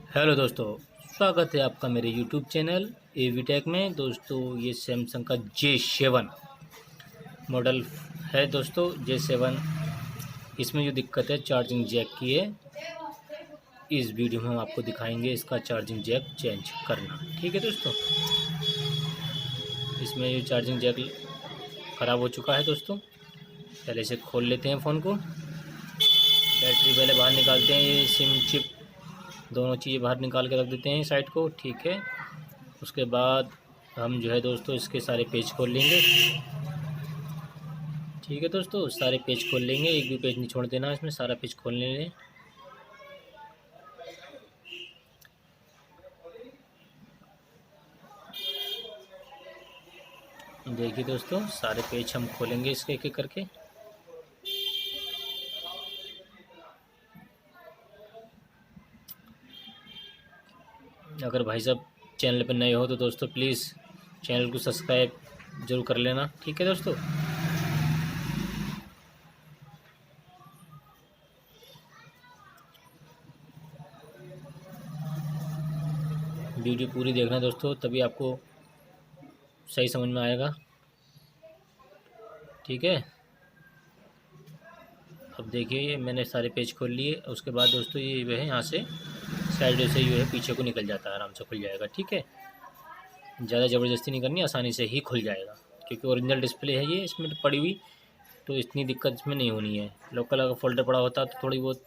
Hello दोस्तों, स्वागत है आपका मेरे यूट्यूब चैनल एवीटेक में। दोस्तों ये सैमसंग का J7 मॉडल है। दोस्तों J7, इसमें जो दिक्कत है चार्जिंग जैक की है। इस वीडियो में हम आपको दिखाएंगे इसका चार्जिंग जैक चेंज करना। ठीक है दोस्तों, इसमें जो चार्जिंग जैक ख़राब हो चुका है दोस्तों। पहले इसे खोल लेते हैं फ़ोन को। बैटरी पहले बाहर निकालते हैं, ये सिम चिप दोनों चीज़ें बाहर निकाल के रख देते हैं साइड को। ठीक है, उसके बाद हम जो है दोस्तों इसके सारे पेज खोल लेंगे। ठीक है दोस्तों, सारे पेज खोल लेंगे, एक भी पेज नहीं छोड़ देना, इसमें सारा पेज खोल लेंगे। देखिए दोस्तों, सारे पेज हम खोलेंगे इसके एक एक करके। अगर भाई साहब चैनल पर नए हो तो दोस्तों प्लीज़ चैनल को सब्सक्राइब जरूर कर लेना। ठीक है दोस्तों, वीडियो पूरी देखना दोस्तों, तभी आपको सही समझ में आएगा। ठीक है, अब देखिए ये मैंने सारे पेज खोल लिए। उसके बाद दोस्तों ये जो है यहाँ से साइड से जो है पीछे को निकल जाता है, आराम से खुल जाएगा। ठीक है, ज़्यादा ज़बरदस्ती नहीं करनी, आसानी से ही खुल जाएगा, क्योंकि ओरिजिनल डिस्प्ले है ये इसमें पड़ी हुई, तो इतनी दिक्कत इसमें नहीं होनी है। लोकल अगर फोल्डर पड़ा होता तो थोड़ी बहुत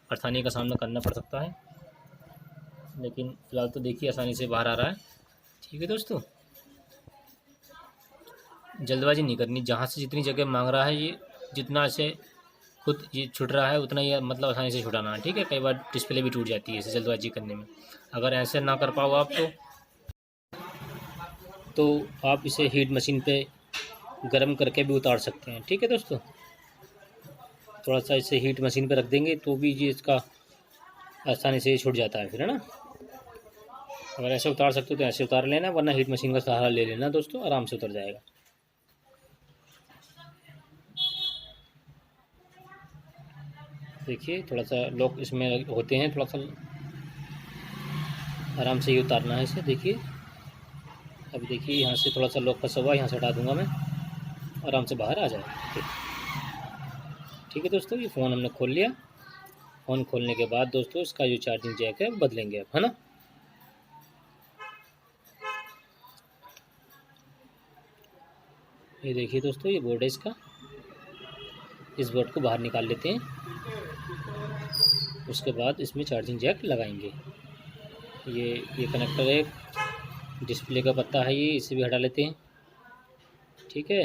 परेशानी का सामना करना पड़ सकता है, लेकिन फ़िलहाल तो देखिए आसानी से बाहर आ रहा है। ठीक है दोस्तों, जल्दबाजी नहीं करनी, जहाँ से जितनी जगह मांग रहा है ये, जितना से खुद ये छुट रहा है उतना ही मतलब आसानी से छुटाना है। ठीक है, कई बार डिस्प्ले भी टूट जाती है इसे जल्दबाजी करने में। अगर ऐसे ना कर पाओ आप तो आप इसे हीट मशीन पे गर्म करके भी उतार सकते हैं। ठीक है दोस्तों, थोड़ा सा इसे हीट मशीन पे रख देंगे तो भी ये इसका आसानी से छूट जाता है फिर, है ना। अगर ऐसे उतार सकते हो तो ऐसे उतार लेना, वरना हीट मशीन का सहारा ले लेना दोस्तों, आराम से उतर जाएगा। देखिए थोड़ा सा लॉक इसमें होते हैं, थोड़ा सा आराम से ही उतारना है इसे। देखिए अब देखिए यहाँ से थोड़ा सा लॉक फंसा हुआ है, यहाँ से हटा दूंगा मैं, आराम से बाहर आ जाएगा। ठीक है दोस्तों, ये फ़ोन हमने खोल लिया। फ़ोन खोलने के बाद दोस्तों इसका जो चार्जिंग जैक है बदलेंगे अब, है ना। ये देखिए दोस्तों, ये बोर्ड है इसका, इस बोर्ड को बाहर निकाल लेते हैं। उसके बाद इसमें चार्जिंग जैक लगाएंगे। ये कनेक्टर है, डिस्प्ले का पत्ता है ये, इसे भी हटा लेते हैं। ठीक है,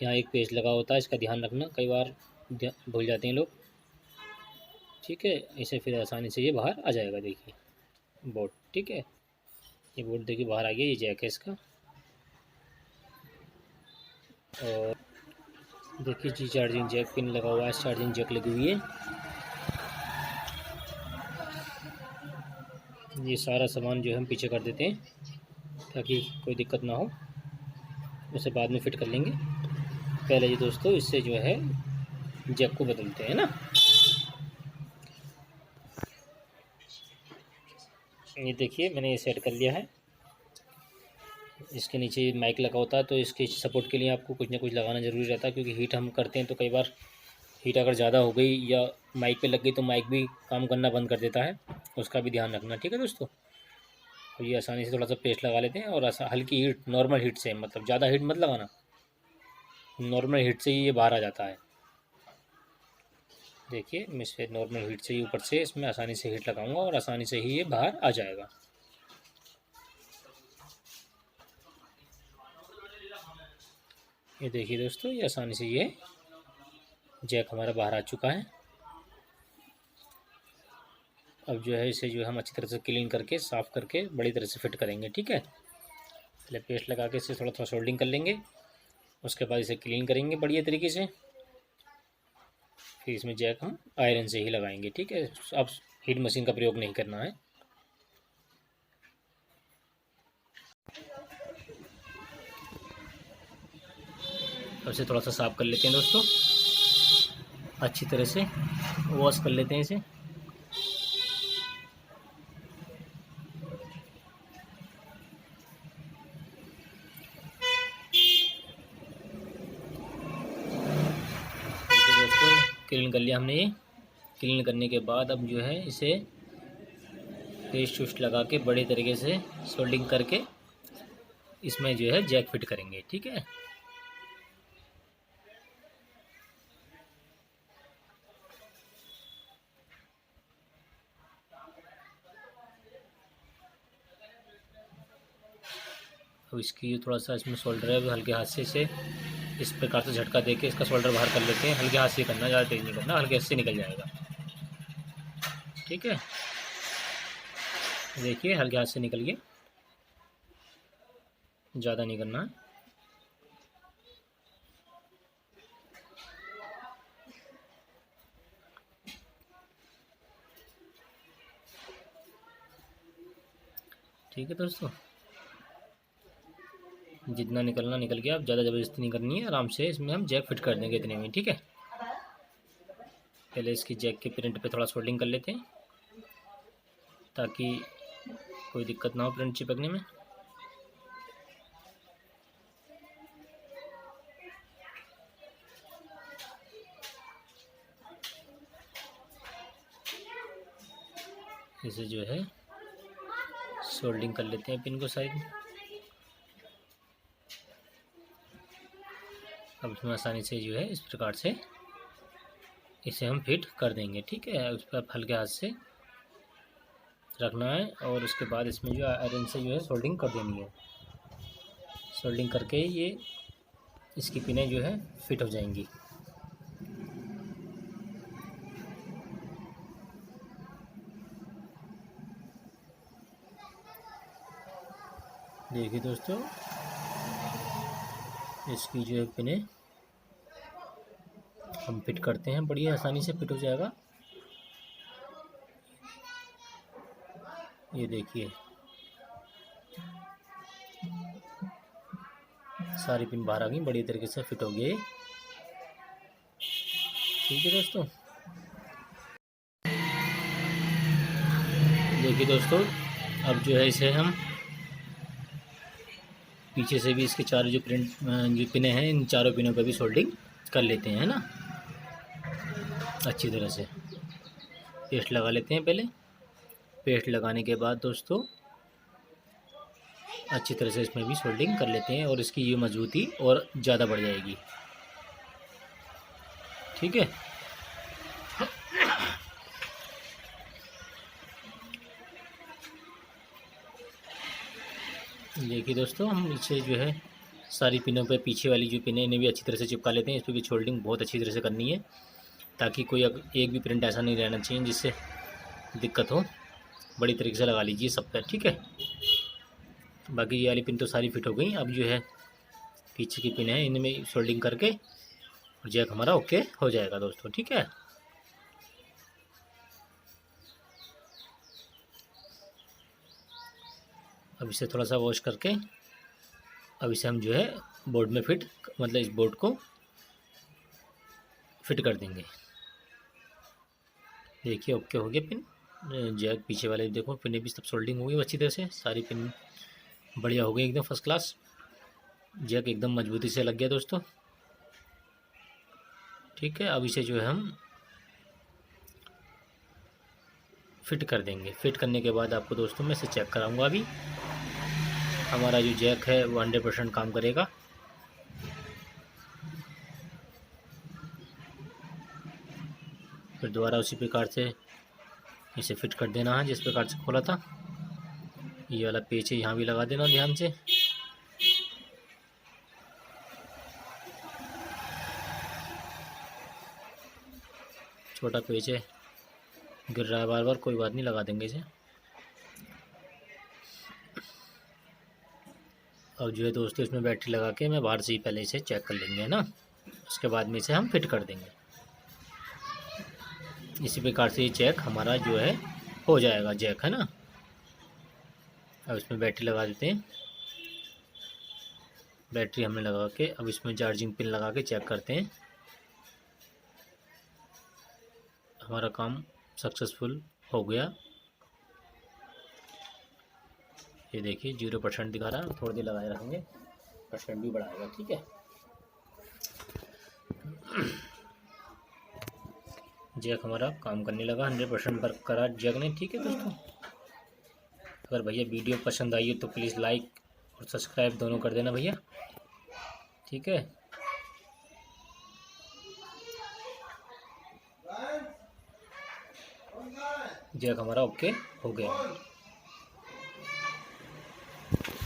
यहाँ एक पेज लगा होता है, इसका ध्यान रखना, कई बार भूल जाते हैं लोग। ठीक है, इसे फिर आसानी से ये बाहर आ जाएगा। देखिए बोर्ड, ठीक है, ये बोर्ड देखिए बाहर आ गया, ये जैक है इसका। और देखिए जी चार्जिंग जैक पिन लगा हुआ है, चार्जिंग जैक लगी हुई है। ये सारा सामान जो है हम पीछे कर देते हैं ताकि कोई दिक्कत ना हो, उसे बाद में फिट कर लेंगे। पहले जी दोस्तों इससे जो है जैक को बदलते हैं ना। ये देखिए मैंने ये सेट कर लिया है। इसके नीचे माइक लगा होता है, तो इसके सपोर्ट के लिए आपको कुछ ना कुछ लगाना ज़रूरी रहता है, क्योंकि हीट हम करते हैं तो कई बार हीट अगर ज़्यादा हो गई या माइक पे लग गई तो माइक भी काम करना बंद कर देता है, उसका भी ध्यान रखना। ठीक है दोस्तों, और ये आसानी से थोड़ा सा पेस्ट लगा लेते हैं, और हल्की हीट, नॉर्मल हीट से, मतलब ज़्यादा हीट मत लगाना, नॉर्मल हीट से ही ये बाहर आ जाता है। देखिए मैं इसे नॉर्मल हीट से ही ऊपर से इसमें आसानी से हीट लगाऊंगा और आसानी से ही ये बाहर आ जाएगा। ये देखिए दोस्तों, ये आसानी से ये जैक हमारा बाहर आ चुका है। अब जो है इसे जो है हम अच्छी तरह से क्लीन करके, साफ़ करके बड़ी तरह से फिट करेंगे। ठीक है, पहले पेस्ट लगा के इसे थोड़ा थोड़ा सोल्डिंग कर लेंगे, उसके बाद इसे क्लीन करेंगे बढ़िया तरीके से। फिर इसमें जैक हम आयरन से ही लगाएंगे। ठीक है, अब हीट मशीन का प्रयोग नहीं करना है। अब इसे थोड़ा सा साफ़ कर लेते हैं दोस्तों, अच्छी तरह से वॉश कर लेते हैं इसे। क्लीन कर लिया हमने। ये क्लीन करने के बाद अब जो है इसे पेस्ट वूस्ट लगा के बड़े तरीके से सोल्डिंग करके इसमें जो है जैक फिट करेंगे। ठीक है, अब इसकी थोड़ा सा इसमें शोल्डर है, हल्के हाथ से इसे इस प्रकार से झटका देके इसका शोल्डर बाहर कर लेते हैं। हल्के हाथ से करना, ज़्यादा तेज नहीं करना, हल्के हाथ से निकल जाएगा। ठीक है, देखिए हल्के हाथ से निकल गए, ज़्यादा नहीं करना है। ठीक है दोस्तों, जितना निकलना निकल गया, अब ज़्यादा ज़बरदस्ती नहीं करनी है, आराम से इसमें हम जैक फिट कर देंगे इतने में। ठीक है, पहले इसकी जैक के प्रिंट पे थोड़ा सोल्डिंग कर लेते हैं ताकि कोई दिक्कत ना हो प्रिंट चिपकने में। इसे जो है सोल्डिंग कर लेते हैं पिन को साइड में। अब इसमें आसानी से जो है इस प्रकार से इसे हम फिट कर देंगे। ठीक है, उस पर हल्के हाथ से रखना है और उसके बाद इसमें जो आयरन से जो है सोल्डिंग कर देनी है। सोल्डिंग करके ये इसकी पिनें जो है फिट हो जाएंगी। देखिए दोस्तों, इसकी जो है पिनें हम फिट करते हैं, बढ़िया आसानी से फिट हो जाएगा। ये देखिए सारी पिन बाहर आ गई, बढ़िया तरीके से फिट हो गई। ठीक है दोस्तों, देखिए दोस्तों, अब जो है इसे हम पीछे से भी इसके चारों जो पिनें हैं, इन चारों पिनों पर भी सोल्डिंग कर लेते हैं, है ना। अच्छी तरह से पेस्ट लगा लेते हैं। पहले पेस्ट लगाने के बाद दोस्तों अच्छी तरह से इसमें भी सोल्डिंग कर लेते हैं और इसकी ये मजबूती और ज़्यादा बढ़ जाएगी। ठीक है, देखिए दोस्तों, हम इसे जो है सारी पिनों पे पीछे वाली जो पिनें इन्हें भी अच्छी तरह से चिपका लेते हैं। इस पर भी सोल्डिंग बहुत अच्छी तरह से करनी है ताकि कोई एक भी प्रिंट ऐसा नहीं रहना चाहिए जिससे दिक्कत हो। बड़ी तरीके से लगा लीजिए सब पर। ठीक है, बाकी ये वाली पिन तो सारी फिट हो गई। अब जो है पीछे की पिन है, इनमें सोल्डिंग करके और जैक हमारा ओके हो जाएगा दोस्तों। ठीक है, अब इसे थोड़ा सा वॉश करके अब इसे हम जो है बोर्ड में फिट, मतलब इस बोर्ड को फिट कर देंगे। देखिए ओके हो गया पिन, जैक पीछे वाले देखो पिन भी सब सोल्डिंग हो गई अच्छी तरह से, सारी पिन बढ़िया हो गई एकदम फर्स्ट क्लास। जैक एकदम मजबूती से लग गया दोस्तों। ठीक है, अब इसे जो है हम फिट कर देंगे। फिट करने के बाद आपको दोस्तों मैं इसे चेक कराऊंगा। अभी हमारा जो जैक है वो 100% काम करेगा। फिर दोबारा उसी प्रकार से इसे फिट कर देना है जिस प्रकार से खोला था। ये वाला पेच है, यहाँ भी लगा देना ध्यान से। छोटा पेच है, गिर रहा है बार बार, कोई बात नहीं, लगा देंगे इसे। और जो है दोस्तों इसमें बैटरी लगा के मैं बाहर से ही पहले इसे चेक कर लेंगे, है ना। उसके बाद में इसे हम फिट कर देंगे। इसी प्रकार से ये चेक हमारा जो है हो जाएगा, जैक, है ना। अब इसमें बैटरी लगा देते हैं। बैटरी हमने लगा के अब इसमें चार्जिंग पिन लगा के चेक करते हैं। हमारा काम सक्सेसफुल हो गया। ये देखिए 0% दिखा रहा है, थोड़ी देर लगाए रखेंगे, परसेंट भी बढ़ाएगा। ठीक है, जैक हमारा काम करने लगा, 100% बरकरार जैक ने। ठीक है दोस्तों, अगर भैया वीडियो पसंद आई हो तो प्लीज़ लाइक और सब्सक्राइब दोनों कर देना भैया। ठीक है, जैक हमारा ओके हो गया।